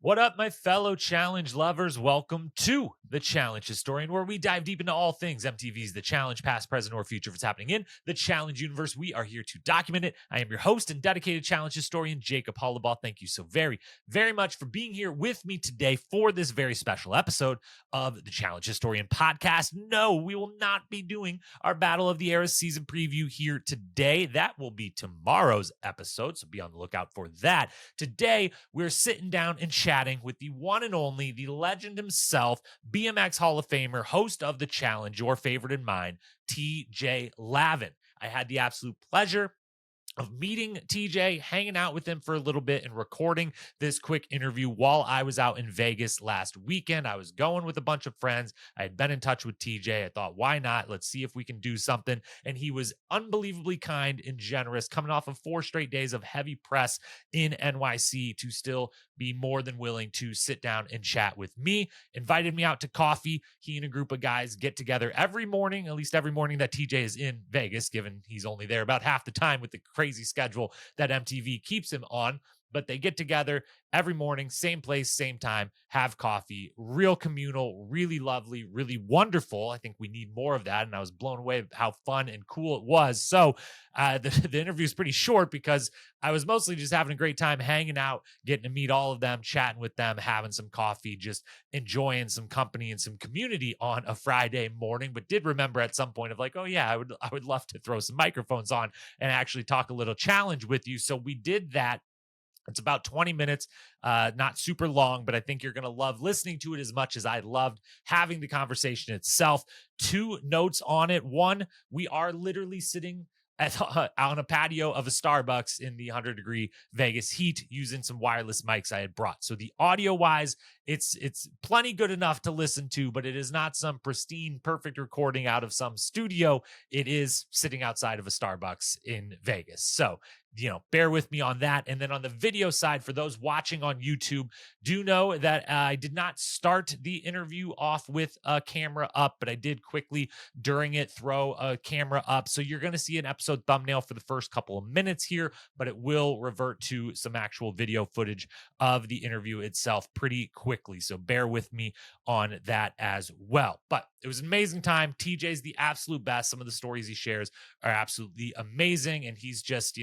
What up, my fellow challenge lovers? Welcome to the Challenge Historian, where we dive deep into all things MTV's The Challenge, past, present, or future. If it's happening in the Challenge universe, we are here to document it. I am your host and dedicated Challenge Historian, Jacob Hollabaugh. Thank you so very much for being here with me today for this very special episode of the Challenge Historian podcast. No, we will not be doing our Battle of the Eras season preview here today. That will be tomorrow's episode, so be on the lookout for that. Today, we're sitting down and chatting with the one and only, the legend himself, BMX Hall of Famer, host of The Challenge, your favorite and mine, TJ Lavin. I had the absolute pleasure of meeting TJ, hanging out with him for a little bit, and recording this quick interview while I was out in Vegas last weekend. I was going with a bunch of friends. I had been in touch with TJ. I thought, why not? Let's see if we can do something. And he was unbelievably kind and generous, coming off of 4 straight days of heavy press in NYC, to still be more than willing to sit down and chat with me. Invited me out to coffee. He and a group of guys get together every morning, at least every morning that TJ is in Vegas, given he's only there about half the time with the crazy schedule that MTV keeps him on. But they get together every morning, same place, same time, have coffee, real communal, really lovely, really wonderful. I think we need more of that. And I was blown away how fun and cool it was. So the interview is pretty short because I was mostly just having a great time hanging out, getting to meet all of them, chatting with them, having some coffee, just enjoying some company and some community on a Friday morning. But did remember at some point of like, oh yeah, I would love to throw some microphones on and actually talk a little challenge with you. So we did that. It's about 20 minutes, not super long, but I think you're going to love listening to it as much as I loved having the conversation itself. 2 notes on it. One, we are literally sitting on a patio of a Starbucks in the 100-degree Vegas heat using some wireless mics I had brought. So the audio wise, it's plenty good enough to listen to, but it is not some pristine, perfect recording out of some studio. It is sitting outside of a Starbucks in Vegas. So, bear with me on that. And then on the video side, for those watching on YouTube, do know that I did not start the interview off with a camera up, but I did quickly during it throw a camera up. So you're going to see an episode thumbnail for the first couple of minutes here, but it will revert to some actual video footage of the interview itself pretty quickly. So bear with me on that as well. But it was an amazing time. TJ's the absolute best. Some of the stories he shares are absolutely amazing. And he's just,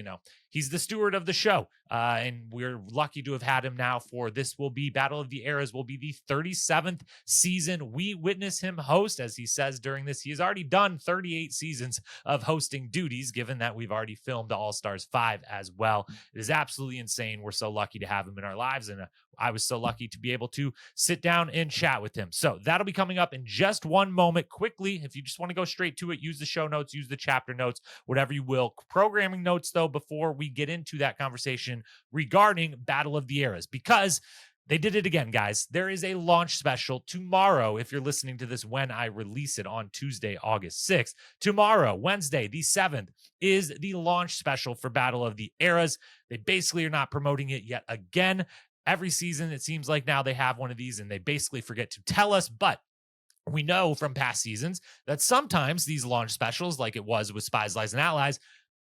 he's the steward of the show. And we're lucky to have had him now for this will be Battle of the Eras, will be the 37th season we witness him host. As he says during this, he has already done 38 seasons of hosting duties, given that we've already filmed All Stars 5 as well. It is absolutely insane. We're so lucky to have him in our lives. And I was so lucky to be able to sit down and chat with him. So that'll be coming up in just one moment. Quickly, if you just want to go straight to it, use the show notes, use the chapter notes, whatever you will. Programming notes, though, before we get into that conversation regarding Battle of the Eras, because they did it again, guys. There is a launch special tomorrow. If you're listening to this when I release it on Tuesday, August 6th, tomorrow, Wednesday, the 7th, is the launch special for Battle of the Eras. They basically are not promoting it yet again. Every season, it seems like now they have one of these and they basically forget to tell us, but we know from past seasons that sometimes these launch specials, like it was with Spies, Lies, and Allies,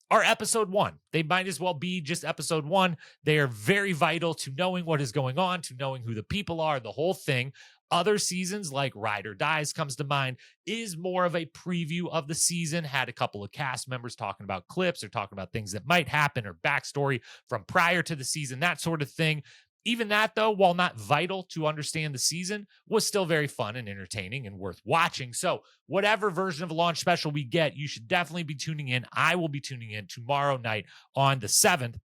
are episode 1. They might as well be just episode 1. They are very vital to knowing what is going on, to knowing who the people are, the whole thing. Other seasons, like Ride or Dies comes to mind, is more of a preview of the season, had a couple of cast members talking about clips or talking about things that might happen or backstory from prior to the season, that sort of thing. Even that, though, while not vital to understand the season, was still very fun and entertaining and worth watching. So whatever version of a launch special we get, you should definitely be tuning in. I will be tuning in tomorrow night on the 7th.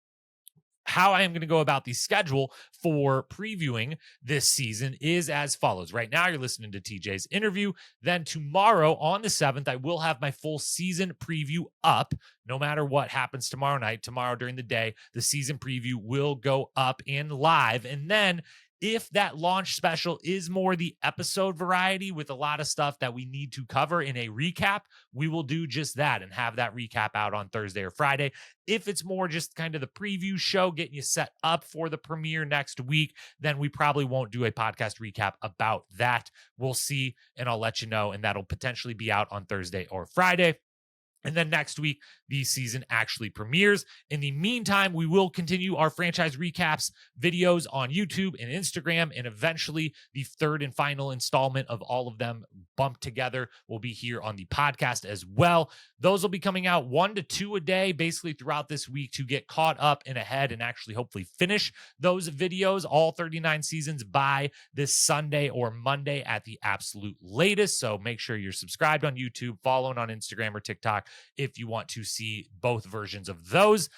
How I am going to go about the schedule for previewing this season is as follows. Right now, you're listening to TJ's interview. Then tomorrow on the 7th, I will have my full season preview up. No matter what happens tomorrow night, tomorrow during the day, the season preview will go up and live. And then if that launch special is more the episode variety with a lot of stuff that we need to cover in a recap, we will do just that and have that recap out on Thursday or Friday. If it's more just kind of the preview show, getting you set up for the premiere next week, then we probably won't do a podcast recap about that. We'll see, and I'll let you know, and that'll potentially be out on Thursday or Friday. And then next week, the season actually premieres. In the meantime, we will continue our franchise recaps videos on YouTube and Instagram. And eventually, the third and final installment of all of them bumped together will be here on the podcast as well. Those will be coming out 1 to 2 a day, basically throughout this week, to get caught up and ahead and actually hopefully finish those videos, all 39 seasons, by this Sunday or Monday at the absolute latest. So make sure you're subscribed on YouTube, following on Instagram or TikTok if you want to see both versions of those.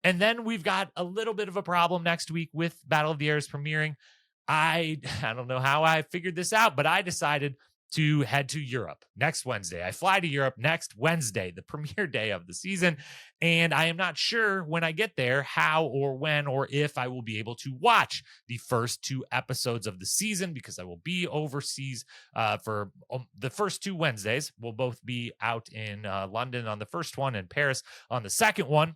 And then we've got a little bit of a problem next week with Battle of the Heirs premiering. I don't know how I figured this out, but I decided to head to Europe next Wednesday. I fly to Europe next Wednesday, the premiere day of the season. And I am not sure when I get there how or when or if I will be able to watch the first 2 episodes of the season, because I will be overseas for the first 2 Wednesdays. We'll both be out in London on the first one and Paris on the second one.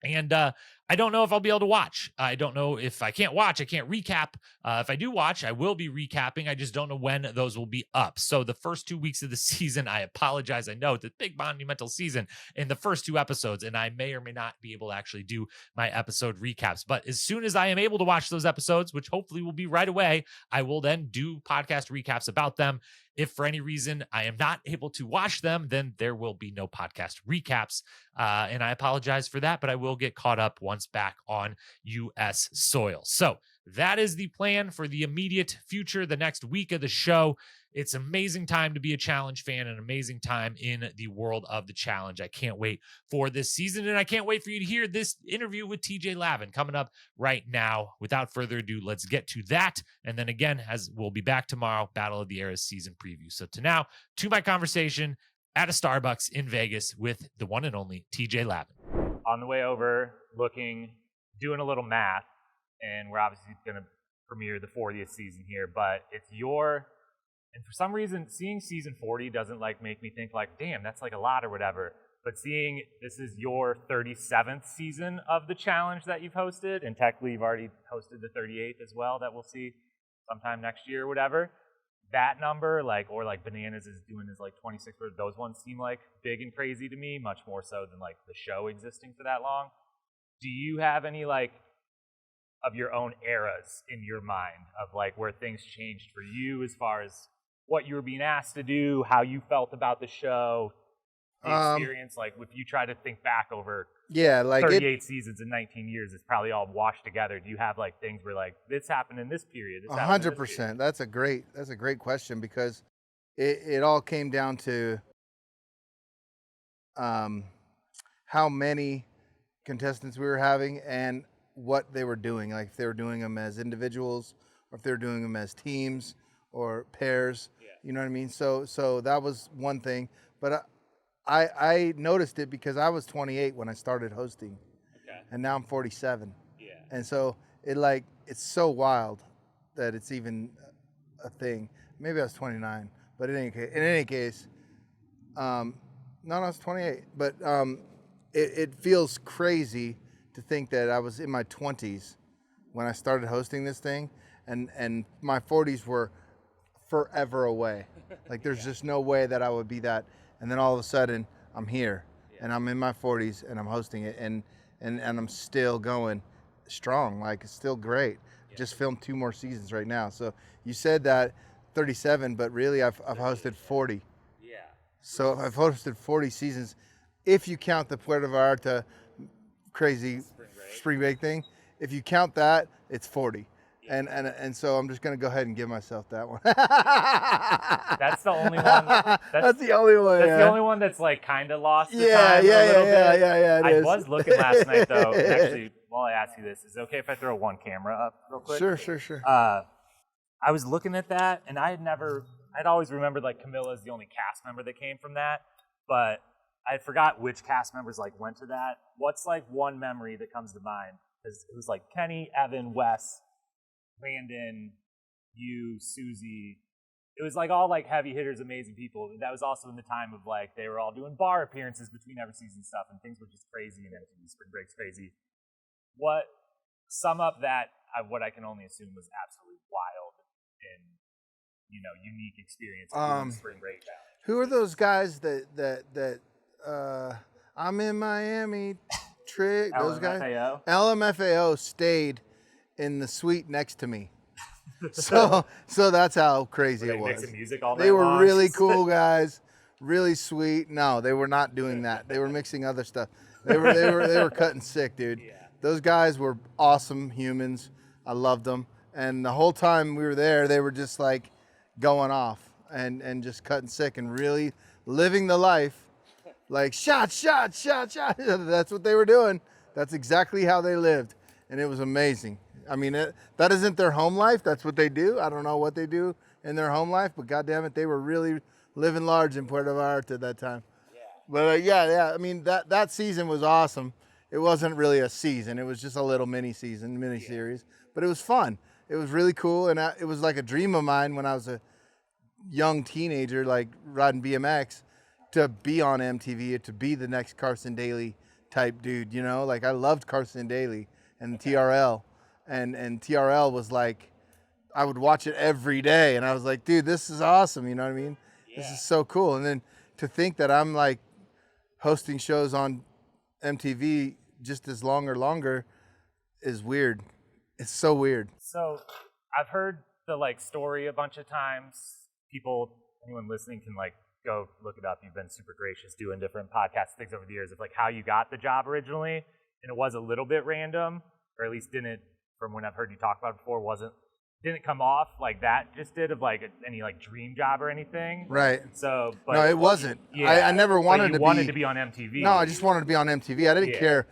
And I don't know if I'll be able to watch. I don't know if I can't watch. I can't recap. If I do watch, I will be recapping. I just don't know when those will be up. So the first 2 weeks of the season, I apologize. I know it's a big monumental season in the first 2 episodes, and I may or may not be able to actually do my episode recaps. But as soon as I am able to watch those episodes, which hopefully will be right away, I will then do podcast recaps about them. If for any reason I am not able to watch them, then there will be no podcast recaps. And I apologize for that, but I will get caught up once back on U.S. soil. So that is the plan for the immediate future, the next week of the show. It's an amazing time to be a Challenge fan, an amazing time in the world of the Challenge. I can't wait for this season, and I can't wait for you to hear this interview with TJ Lavin coming up right now. Without further ado, let's get to that. And then again, as we'll be back tomorrow, Battle of the Heirs season preview. So to my conversation at a Starbucks in Vegas with the one and only TJ Lavin. On the way over, doing a little math, and we're obviously going to premiere the 40th season here, but and for some reason, seeing season 40 doesn't make me think damn, that's a lot or whatever. But seeing this is your 37th season of the Challenge that you've hosted, and technically you've already hosted the 38th as well, that we'll see sometime next year or whatever. That number, or Bananas is doing his 26, those ones seem big and crazy to me, much more so than the show existing for that long. Do you have any of your own eras in your mind of where things changed for you as far as what you were being asked to do, how you felt about the show, the experience? If you try to think back over 38 seasons in 19 years, it's probably all washed together. Do you have things where this happened in this period? 100%. That's a great question, because it all came down to how many contestants we were having and what they were doing. If they were doing them as individuals, or if they were doing them as teams or pairs. You know what I mean? So that was one thing. But I noticed it because I was 28 when I started hosting. Okay. And now I'm 47. Yeah. And so it's so wild that it's even a thing. Maybe I was 29, but in any case, no, I was 28. But it feels crazy to think that I was in my 20s when I started hosting this thing, and my 40s were forever away. There's just no way that I would be that. And then all of a sudden I'm here, and I'm in my 40s and I'm hosting it, and I'm still going strong. It's still great. Just filmed 2 more seasons right now. So you said that 37, but really I've hosted 40. Yeah. So I've hosted 40 seasons. If you count the Puerto Vallarta crazy spring break thing, if you count that, it's 40. And so I'm just going to go ahead and give myself that one. That's the only one. That's the only one. That's the only one that's kind of lost the time a little bit. Yeah. I was looking last night though. And actually, while I ask you this, is it okay if I throw one camera up real quick? Sure. I was looking at that, and I'd always remembered Camilla is the only cast member that came from that, but I forgot which cast members went to that. What's one memory that comes to mind? Because it was Kenny, Evan, Wes, Landon, you, Susie. It was all heavy hitters, amazing people. That was also in the time of they were all doing bar appearances between every season stuff, and things were just crazy, and MTV Spring Break's crazy. What sum up that what I can only assume was absolutely wild and unique experience of the Spring Break Challenge? Who are those guys that I'm in Miami. Trick. Those guys. LMFAO? LMFAO stayed in the suite next to me. So that's how crazy Were it they was. mixing music all They night were long? really cool guys, really sweet. No, they were not doing that. They were mixing other stuff. They were cutting sick, dude. Yeah. Those guys were awesome humans. I loved them. And the whole time we were there, they were just like going off and just cutting sick and really living the life. Like shot. That's what they were doing. That's exactly how they lived. And it was amazing. I mean, that isn't their home life. That's what they do. I don't know what they do in their home life, but goddamn it, they were really living large in Puerto Vallarta at that time. Yeah. But yeah. I mean, that season was awesome. It wasn't really a season. It was just a little mini series. But it was fun. It was really cool, and it was like a dream of mine when I was a young teenager, like riding BMX, to be on MTV, to be the next Carson Daly type dude. You know, like I loved Carson Daly and TRL. And TRL was like, I would watch it every day, and I was like, dude, this is awesome. You know what I mean? Yeah. This is so cool. And then to think that I'm like hosting shows on MTV just as long or longer is weird. It's so weird. So I've heard the like story a bunch of times. Anyone listening can like go look it up. You've been super gracious doing different podcast things over the years of like how you got the job originally, and it was a little bit random, or at least didn't. From when I've heard you talk about it before, didn't come off like that just did of like any like dream job or anything. Right. So, but no, it wasn't. Yeah, I never wanted to be on MTV. No, I just wanted to be on MTV. I didn't Yeah. care.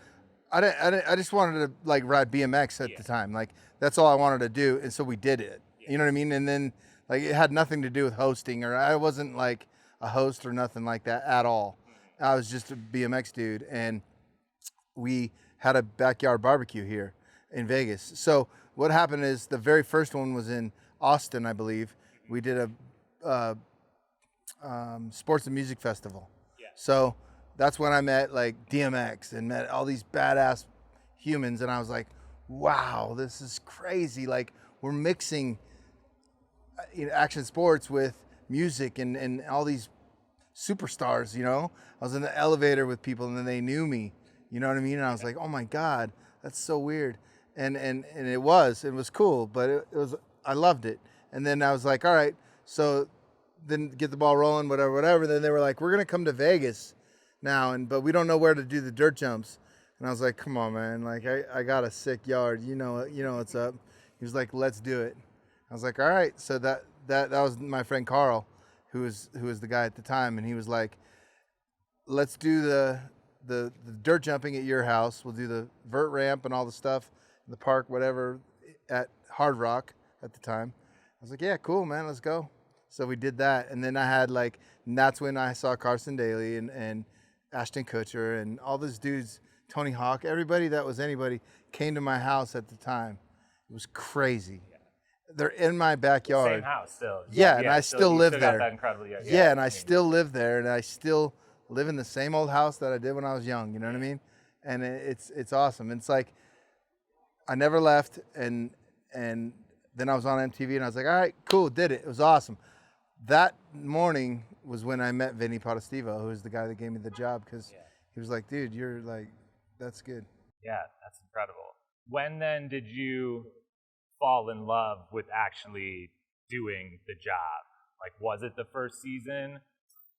I just wanted to like ride BMX at the time. Like that's all I wanted to do, and so we did it. You know what I mean? And then like it had nothing to do with hosting, or I wasn't like a host or nothing like that at all. I was just a BMX dude, and we had a backyard barbecue here in Vegas. So what happened is the very first one was in Austin, I believe. We did a sports and music festival. Yeah. So that's when I met like DMX and met all these badass humans, and I was like, wow, this is crazy. Like we're mixing action sports with music and all these superstars, you know. I was in the elevator with people and then they knew me, you know what I mean? And I was like, oh my God, that's so weird. And it was cool, but it was, I loved it. And then I was like, all right, so then get the ball rolling, whatever. Then they were like, we're going to come to Vegas now, but we don't know where to do the dirt jumps. And I was like, come on, man. Like, I got a sick yard. You know what's up. He was like, let's do it. I was like, all right. So that was my friend Carl, who was the guy at the time. And he was like, let's do the dirt jumping at your house. We'll do the vert ramp and all the stuff in the park, whatever, at Hard Rock at the time. I was like, yeah, cool, man. Let's go. So we did that. And then I had and that's when I saw Carson Daly and Ashton Kutcher and all those dudes, Tony Hawk, everybody that was anybody came to my house at the time. It was crazy. Yeah. They're in my backyard. Same house still. Yeah, and I still live there. Got that incredible, yeah, and I still live there, and I still live in the same old house that I did when I was young. You know what I mean? And it's awesome. It's like I never left, and then I was on MTV, and I was like, all right, cool, did it. It was awesome. That morning was when I met Vinny Potestivo, who was the guy that gave me the job, because he was like, dude, you're like, that's good. Yeah, that's incredible. When then did you fall in love with actually doing the job? Like, was it the first season?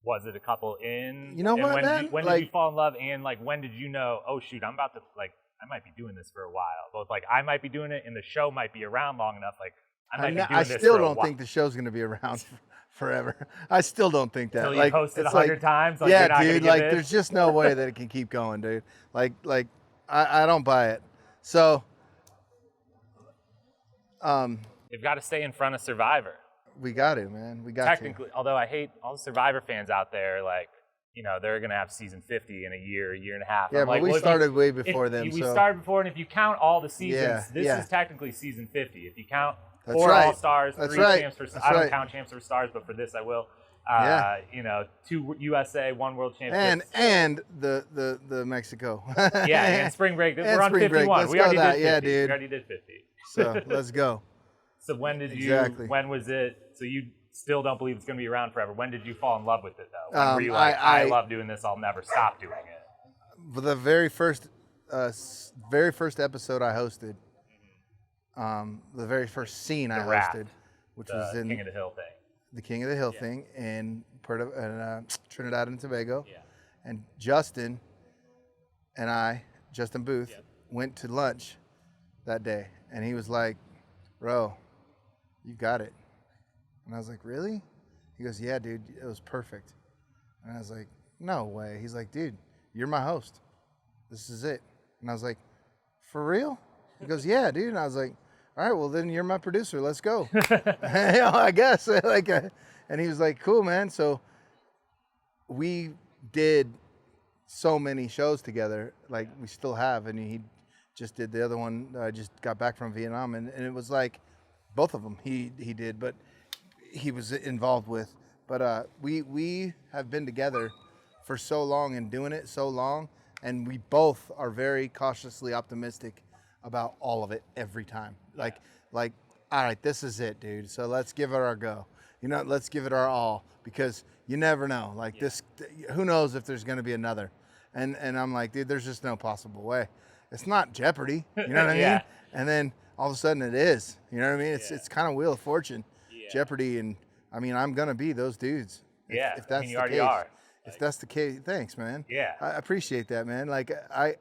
Was it a couple in? You know and what, when man? When did you fall in love? And like, when did you know, oh shoot, I'm about to, like, I might be doing this for a while. Both like I might be doing it and the show might be around long enough. Like I might be doing I this still for a don't while. think the show's going to be around forever. I still don't think that. Until you like, post it it's 100 times? Like, yeah, you're not dude, gonna like get there's just no way that it can keep going, dude. Like I don't buy it. So You've got to stay in front of Survivor. we got to, man. We got Technically, although I hate all the Survivor fans out there, like, you know, they're going to have season 50 in a year and a half. Yeah, I'm but like, we well, if started way before them. We so. started before, and if you count all the seasons, Yeah, this yeah. is technically season 50. If you count That's 4 right. All-Stars, That's 3 right. Champs for That's I don't right. count Champs for Stars, but for this I will. Yeah. You know, 2 USA, 1 World Championship. And the Mexico. Yeah, and Spring Break. And We're on Spring 51. Break. Let's We go already that. did 50. Yeah, dude. We already did 50. So let's go. So when did Exactly. when was it, so you still don't believe it's going to be around forever. When did you fall in love with it, though? When were you I like, I love doing this, I'll never stop doing it? the very first episode I hosted, the very first scene I rap, hosted, which was in King of the Hill thing. the King of the Hill thing in Trinidad and Tobago. Yeah. And Justin Booth, went to lunch that day, and he was like, "Bro, you got it." And I was like, "Really?" He goes, "Yeah, dude, it was perfect." And I was like, "No way." He's like, "Dude, you're my host. This is it." And I was like, "For real?" He goes, "Yeah, dude." And I was like, "All right, well then you're my producer. Let's go." I guess and he was like, "Cool, man." So we did so many shows together, like we still have, and he just did the other one. I just got back from Vietnam, and it was like both of them he did, but he was involved with. But we have been together for so long and doing it so long, and we both are very cautiously optimistic about all of it every time. Like, all right, this is it, dude. So let's give it our go. Let's give it our all, because you never know. Like this, who knows if there's going to be another. And I'm like, dude, there's just no possible way. It's not Jeopardy, you know what I mean? And then all of a sudden it is, you know what I mean? It's kind of Wheel of Fortune, Jeopardy, and I mean, I'm gonna be those dudes. If that's you the already case. are. If that's the case, thanks, man. Yeah. I appreciate that, man. Like I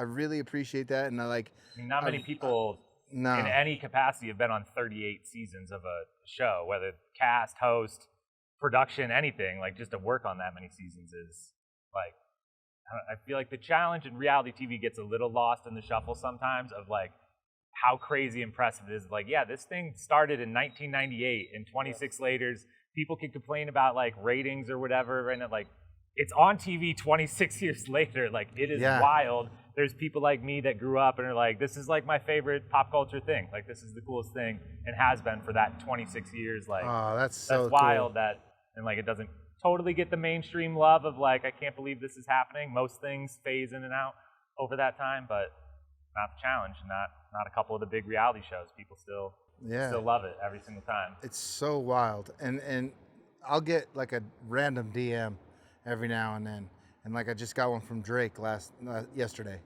really appreciate that, and Not many people in any capacity have been on 38 seasons of a show, whether cast, host, production, anything. Like, just to work on that many seasons is like, I feel like the challenge in reality TV gets a little lost in the shuffle sometimes of like how crazy impressive it is. Like, yeah, this thing started in 1998, and 26 later, people can complain about like ratings or whatever, and like it's on TV 26 years later. Like, it is wild. There's people like me that grew up and are like, this is like my favorite pop culture thing. Like, this is the coolest thing, and has been for that 26 years. Like, oh, that's so wild. cool. That, and like, it doesn't totally get the mainstream love of like, I can't believe this is happening. Most things phase in and out over that time, but not the challenge. Not a couple of the big reality shows. People still love it every single time. It's so wild, and I'll get like a random DM every now and then, and like I just got one from Drake yesterday,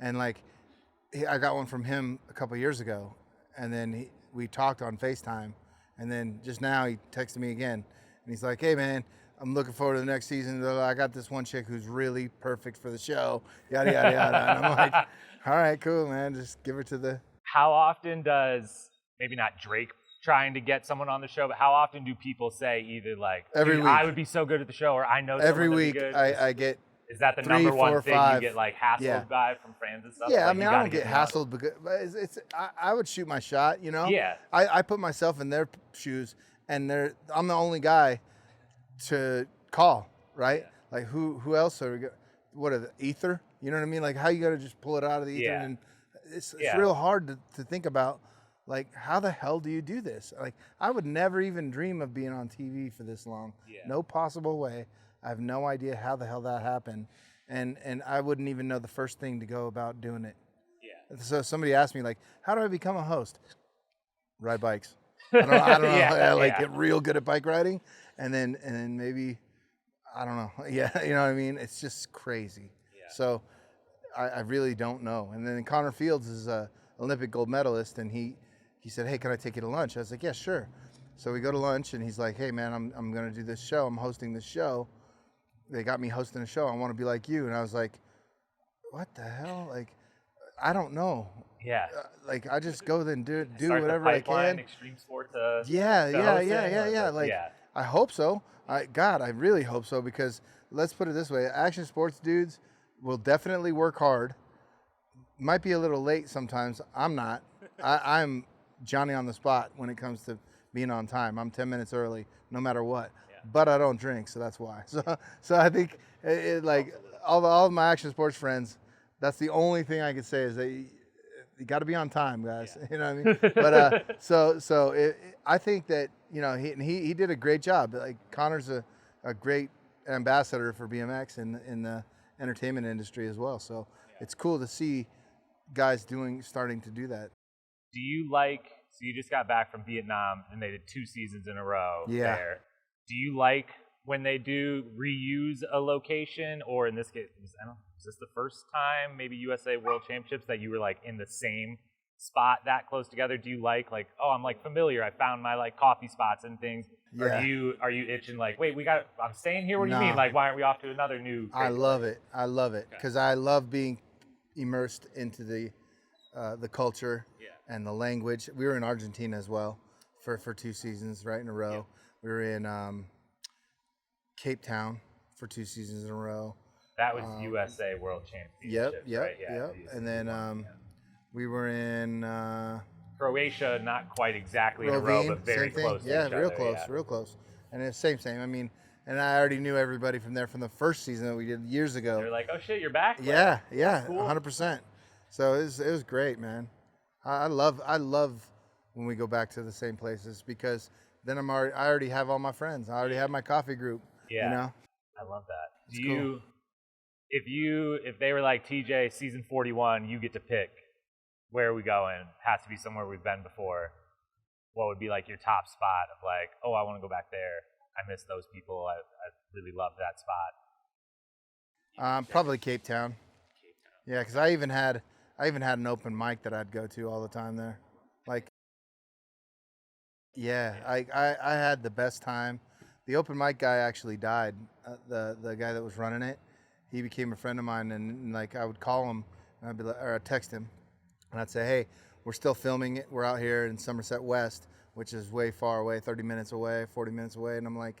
and like I got one from him a couple years ago, and then we talked on FaceTime, and then just now he texted me again, and he's like, "Hey man, I'm looking forward to the next season. I got this one chick who's really perfect for the show, yada, yada, yada." And I'm like, all right, cool, man. Just give her to the... How often does, maybe not Drake trying to get someone on the show, but how often do people say either like, every week, I would be so good at the show, or I know every someone week that'd be good? I get... Is that the 3, number one 4, thing 5. you get like hassled by from fans and stuff? Yeah, like, I mean, I don't get hassled because I would shoot my shot, you know? Yeah. I put myself in their shoes, and I'm the only guy to call, right? Yeah. Like who else are we got? What are the ether? You know what I mean? Like, how you got to just pull it out of the ether, and it's real hard to think about. Like, how the hell do you do this? Like, I would never even dream of being on TV for this long. Yeah. No possible way. I have no idea how the hell that happened, and I wouldn't even know the first thing to go about doing it. Yeah. So somebody asked me, like, how do I become a host? Ride bikes. I don't know. Get real good at bike riding, and then maybe, I don't know. Yeah, you know what I mean? It's just crazy. Yeah. So I really don't know. And then Connor Fields is a Olympic gold medalist, and he said, "Hey, can I take you to lunch?" I was like, "Yeah, sure." So we go to lunch, and he's like, "Hey, man, I'm going to do this show. I'm hosting this show. They got me hosting a show. I want to be like you." And I was like, "What the hell? Like, I don't know." Yeah. Like, I just go there and do whatever I can. Extreme sport Yeah. Like, I hope so. I really hope so, because let's put it this way: action sports dudes will definitely work hard. Might be a little late sometimes. I'm not. I'm Johnny on the spot when it comes to being on time. I'm 10 minutes early, no matter what. Yeah. But I don't drink, so that's why. So I think like all of my action sports friends, that's the only thing I could say is that you got to be on time, guys. Yeah. You know what I mean? But so I think that, you know, he did a great job. Like, Connor's a great ambassador for BMX in the entertainment industry as well. So it's cool to see guys starting to do that. Do you like? So you just got back from Vietnam, and they did 2 seasons in a row there. Do you like when they do reuse a location, or in this case, was this the first time maybe USA World Championships that you were like in the same spot that close together? Do you like, oh, I'm like familiar, I found my like coffee spots and things? Or are you itching like, wait, I'm staying here, what do you mean? Like, why aren't we off to another new? I love it because I love being immersed into the culture and the language. We were in Argentina as well for 2 seasons right in a row. We were in Cape Town for 2 seasons in a row. That was USA World Championships, right? Yep. And then we were in Croatia, not quite exactly in a Lavin, row, but very close to each real other, close, real close. And it's same. I mean, and I already knew everybody from there from the first season that we did years ago. They're like, oh shit, you're back? Yeah, cool. 100%. So it was great, man. I love when we go back to the same places because then I already have all my friends. I already have my coffee group. Yeah. You know? I love that. It's cool. If they were like, TJ, season 41, you get to pick where are we going? Has to be somewhere we've been before. What would be like your top spot of like, oh, I want to go back there. I miss those people. I really love that spot. Probably Cape Town. Yeah, because I even had an open mic that I'd go to all the time there. Like, yeah, I had the best time. The open mic guy actually died. The guy that was running it, he became a friend of mine, and like I would call him, and I'd be like, or I'd text him, and I'd say, hey, we're still filming it. We're out here in Somerset West, which is way far away, 30 minutes away, 40 minutes away, and I'm like,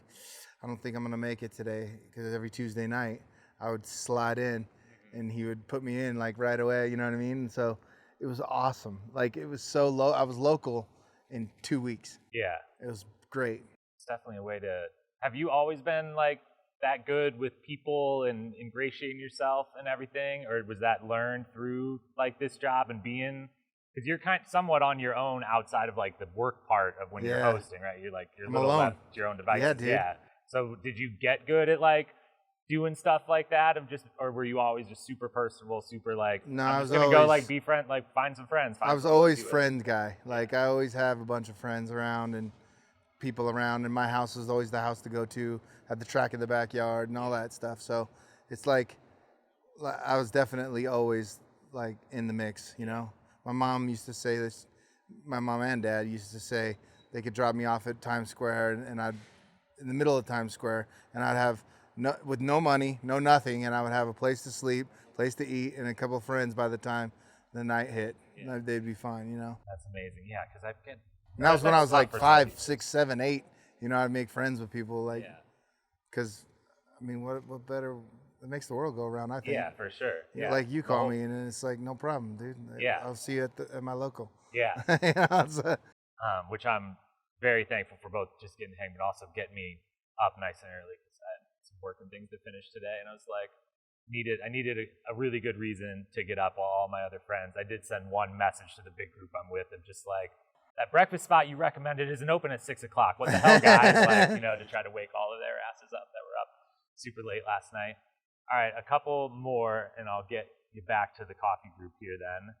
I don't think I'm gonna make it today because every Tuesday night I would slide in, and he would put me in like right away. You know what I mean? And so it was awesome. Like it was so low. I was local in 2 weeks. Yeah, it was great. It's definitely a way to. Have you always been like that good with people and ingratiating yourself and everything, or was that learned through like this job and being? Because you're somewhat on your own outside of like the work part of when you're hosting, right? You're like you're left to your own devices. Yeah, dude. Yeah. So did you get good at like doing stuff like that, or were you always just super personable, super like? No, I'm I just was gonna always, go like be friend, like find some friends. I was always friend guy. Like I always have a bunch of friends around and people around, and my house was always the house to go to. Had the track in the backyard and all that stuff. So it's like I was definitely always like in the mix, you know. My mom used to say this. My mom and dad used to say they could drop me off at Times Square, and I'd in the middle of Times Square, and I'd have with no money, no nothing, and I would have a place to sleep, place to eat, and a couple of friends by the time the night hit. Yeah. They'd be fine, you know. That's amazing. Yeah, because I've been. And that was when I was like 5, 6, 7, 8. You know, I'd make friends with people like, because, I mean, what better? It makes the world go around, I think. Yeah, for sure. Yeah. Like you call me, and it's like, no problem, dude. Yeah. I'll see you at my local. Yeah. You know, so. Which I'm very thankful for, both just getting to hang, but also getting me up nice and early because I had some work and things to finish today, and I was like, I needed a really good reason to get up while all my other friends. I did send one message to the big group I'm with of just like, that breakfast spot you recommended isn't open at 6 o'clock. What the hell, guys? Like, you know, to try to wake all of their asses up that were up super late last night. All right, a couple more, and I'll get you back to the coffee group here then.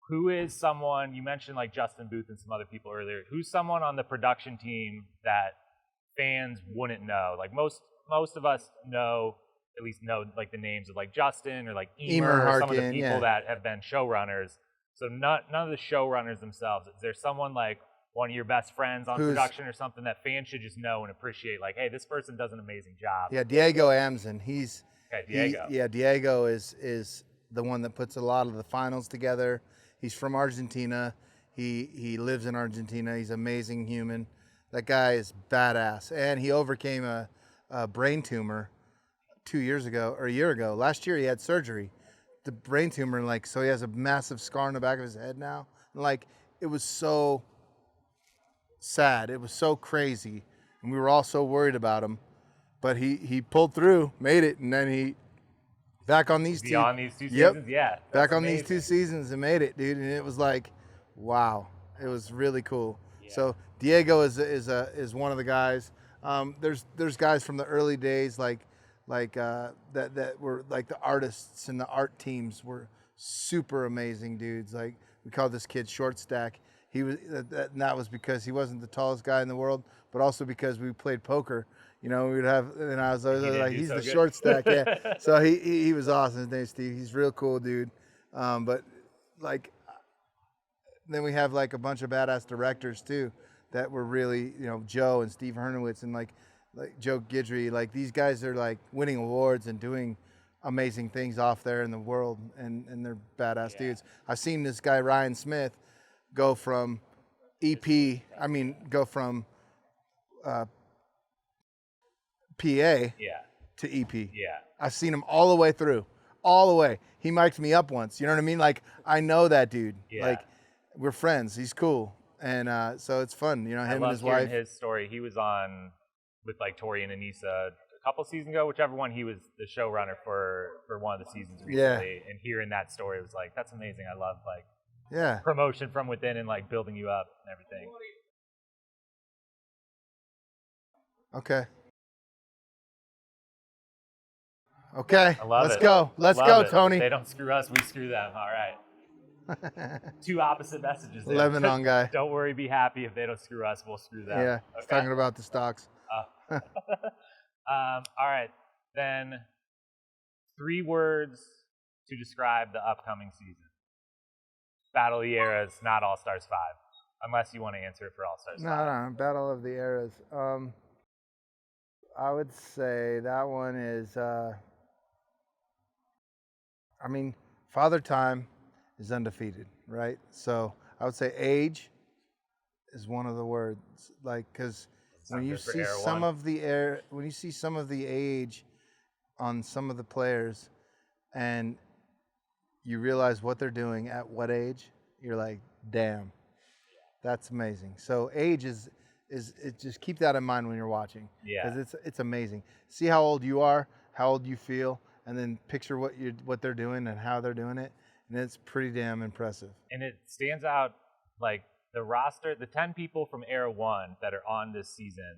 Who is someone, you mentioned like Justin Booth and some other people earlier, who's someone on the production team that fans wouldn't know? Like most of us at least know like the names of like Justin or like Emer or some of the people that have been showrunners. So none of the showrunners themselves. Is there someone like one of your best friends on production or something that fans should just know and appreciate? Like, hey, this person does an amazing job. Yeah, Diego Amzin. Diego. Diego is the one that puts a lot of the finals together. He's from Argentina. He lives in Argentina. He's an amazing human. That guy is badass. And he overcame a brain tumor 2 years ago, or a year ago. Last year he had surgery. The brain tumor, like, so he has a massive scar on the back of his head now. And like, it was so sad. It was so crazy. And we were all so worried about him. But he pulled through, made it, and then he back on these these 2 seasons. Yeah. Back on these 2 seasons and made it, dude. And it was like, wow. It was really cool. Yeah. So Diego is one of the guys. There's guys from the early days like that were like the artists and the art teams were super amazing dudes. Like we called this kid Short Stack. He was and that was because he wasn't the tallest guy in the world, but also because we played poker. You know, we'd have, and I was always He didn't like, do he's so the good. short stack, yeah. So he was awesome. His name's Steve. He's real cool, dude. But like, then we have like a bunch of badass directors too that were really, you know, Joe and Steve Hernowitz and like Joe Guidry. Like these guys are like winning awards and doing amazing things off there in the world, and they're badass dudes. I've seen this guy Ryan Smith go from go from PA Yeah. to EP. Yeah. I've seen him all the way through, all the way. He mic'd me up once. You know what I mean? Like, I know that dude. Yeah. Like, we're friends. He's cool. And so it's fun, you know, him and his wife. His story. He was on with like Tori and Anissa a couple seasons ago, whichever one. He was the showrunner for one of the seasons recently. Yeah. And hearing that story was like, that's amazing. I love like Yeah. promotion from within and like building you up and everything. Okay. Okay. I love Let's it. go. Let's Love go, it. Tony. They don't screw us, we screw them. All right. Two opposite messages there. Lebanon guy. Don't worry, be happy. If they don't screw us, we'll screw them. Yeah. He's Okay? talking about the stocks. All right. Then 3 words to describe the upcoming season. Battle of the Eras, not All Stars 5. Unless you want to answer it for All Stars 5. No. Battle of the Eras. I would say that one is, Father Time is undefeated, right? So I would say age is one of the words, like, because when you see some of the age on some of the players, and you realize what they're doing at what age, you're like, damn, that's amazing. So age is just keep that in mind when you're watching. Yeah. Because it's amazing. See how old you are, how old you feel, and then picture what they're doing and how they're doing it, and it's pretty damn impressive. And it stands out, like, the roster, the 10 people from Era 1 that are on this season.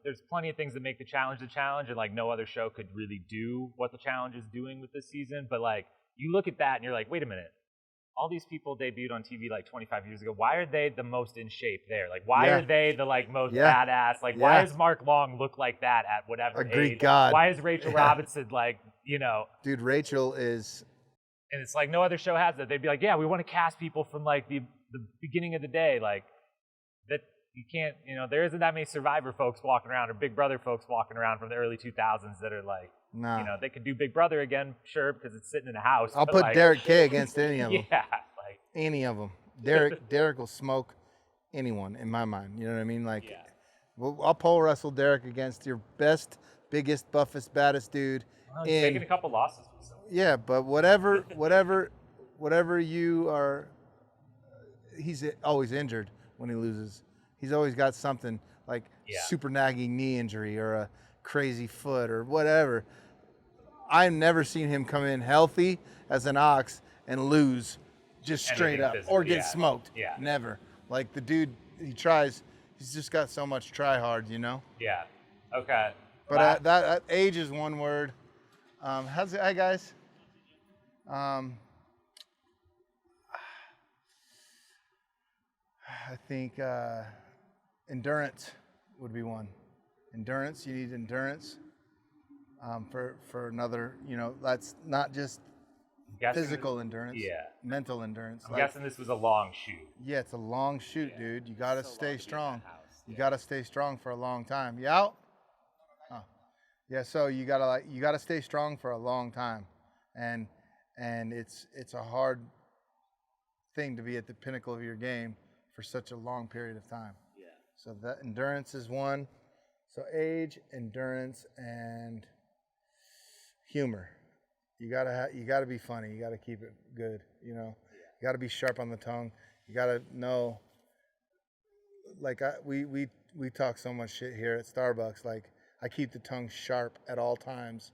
There's plenty of things that make the challenge, and like no other show could really do what the challenge is doing with this season. But like, you look at that and you're like, wait a minute. All these people debuted on TV like 25 years ago. Why are they the most in shape there? Like, why are they the like most badass? Like, why does Mark Long look like that at whatever age? God. Why is Rachel Robinson like, you know? Dude, Rachel is. And it's like no other show has that. They'd be like, yeah, we want to cast people from like the beginning of the day, like that. You can't, you know, there isn't that many Survivor folks walking around or Big Brother folks walking around from the early 2000s that are like, you know, they could do Big Brother again, sure, because it's sitting in a house. I'll put like, Derek K against any of them. Yeah, like Any of them. Derek will smoke anyone in my mind. You know what I mean? Like, I'll pole wrestle Derek against your best, biggest, buffest, baddest dude. he's taking a couple losses. Yeah, but whatever you are, he's always injured when he loses. He's always got something like super nagging knee injury or a crazy foot or whatever. I've never seen him come in healthy as an ox and lose just straight up or get smoked. Yeah. Never. Like the dude, he tries. He's just got so much try hard, you know? Yeah. Okay. But that age is one word. How's it? Hi, guys. I think endurance would be one. Endurance, you need endurance for another, you know, that's not just physical endurance, mental endurance. I'm guessing this was a long shoot. Yeah, it's a long shoot, dude. You got to stay strong. You got to stay strong for a long time. You out? Oh. Yeah, so you got to stay strong for a long time. And it's a hard thing to be at the pinnacle of your game for such a long period of time. Yeah. So that endurance is one. So age, endurance, and humor. You gotta be funny. You gotta keep it good. You know, you gotta be sharp on the tongue. You gotta know. Like we talk so much shit here at Starbucks. Like I keep the tongue sharp at all times,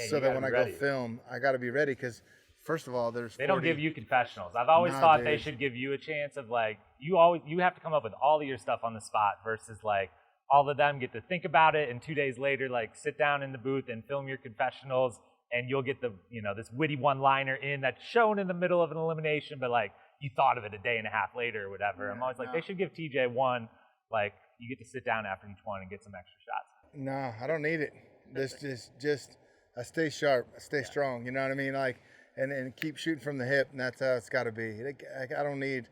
so that when I go film, I gotta be ready because. First of all, they don't give you confessionals. I've always thought they should give you a chance of like you have to come up with all of your stuff on the spot versus like all of them get to think about it and 2 days later like sit down in the booth and film your confessionals and you'll get the this witty one-liner in that's shown in the middle of an elimination but like you thought of it a day and a half later or whatever. I'm always like they should give TJ one like you get to sit down after each one and get some extra shots. No, I don't need it. This just I stay sharp, I stay strong. You know what I mean? Like, and keep shooting from the hip, and that's how it's got to be. I don't need.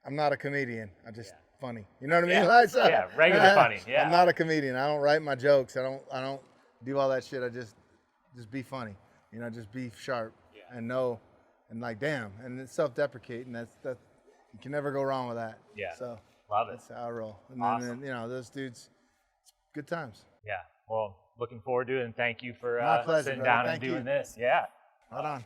I'm not a comedian. I'm just funny. You know what I mean? Yeah, Like, regular funny. Yeah, I'm not a comedian. I don't write my jokes. I don't do all that shit. I just be funny. You know, just be sharp and know, and like damn, and it's self-deprecating. That you can never go wrong with that. Yeah. So love it. that's how I roll. And Awesome. then those dudes, it's good times. Yeah. Well, looking forward to it, and thank you for My pleasure, sitting brother. down and Thank doing you. this. Yeah. Right on.